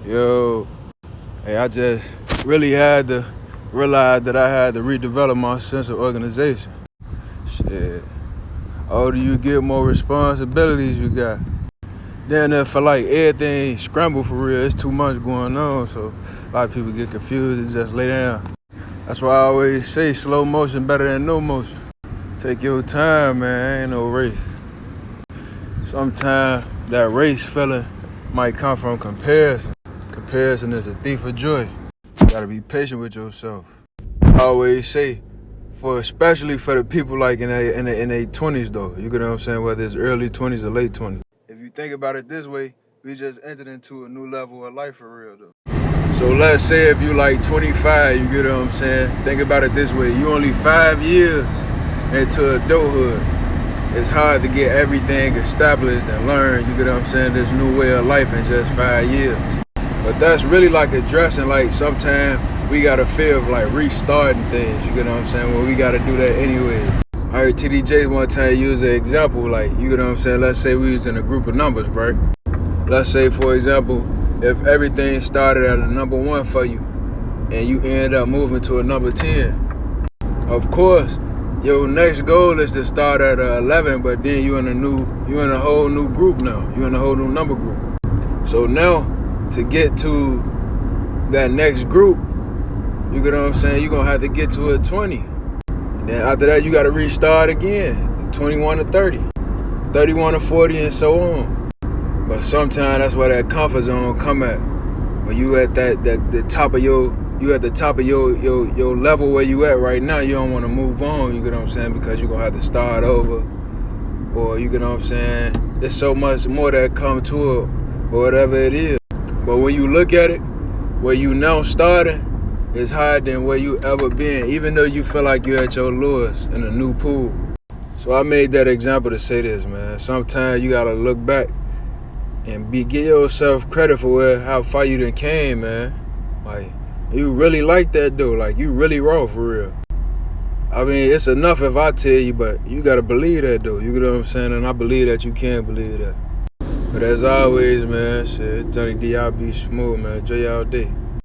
Yo, hey, I just really had to realize that I had to redevelop my sense of organization. Shit, older you get, more responsibilities you got. Then if for like everything scrambled for real, it's too much going on, so a lot of people get confused and just lay down. That's why I always say slow motion better than no motion. Take your time, man, ain't no race. Sometimes that race feeling might come from comparison. Comparison is a thief of joy. You gotta be patient with yourself. I always say, especially for the people like in their 20s though, you get what I'm saying, whether it's early 20s or late 20s. If you think about it this way, we just entered into a new level of life for real though. So let's say if you like 25, you get what I'm saying, think about it this way, you only 5 years into adulthood. It's hard to get everything established and learn, you get what I'm saying, this new way of life in just 5 years. But that's really like addressing, like sometimes we got a fear of like restarting things, you get what I'm saying? Well, we got to do that anyway. I heard TDJ one time use an example, like, you get what I'm saying? Let's say we was in a group of numbers, right? Let's say, for example, if everything started at a number 1 for you and you end up moving to a number 10, of course, your next goal is to start at 11, but then you're in a whole new group now. You're in a whole new number group. So now, to get to that next group, you get what I'm saying, you're gonna have to get to a 20. And then after that, you gotta restart again, 21 to 30, 31 to 40, and so on. But sometimes that's where that comfort zone come at. When you at the top of your level where you at right now, you don't wanna move on, you get what I'm saying, because you're gonna have to start over. Or you get what I'm saying, there's so much more that come to it, or whatever it is. But when you look at it, where you now starting is higher than where you ever been, even though you feel like you're at your lowest in a new pool. So I made that example to say this, man. Sometimes you gotta look back and give yourself credit for how far you done came, man. Like, you really like that though, like you really raw for real. I mean, it's enough if I tell you, but you gotta believe that though, you get what I'm saying? And I believe that you can believe that. But as always, man, shit, Johnny D, y'all be smooth, man. Enjoy y'all day.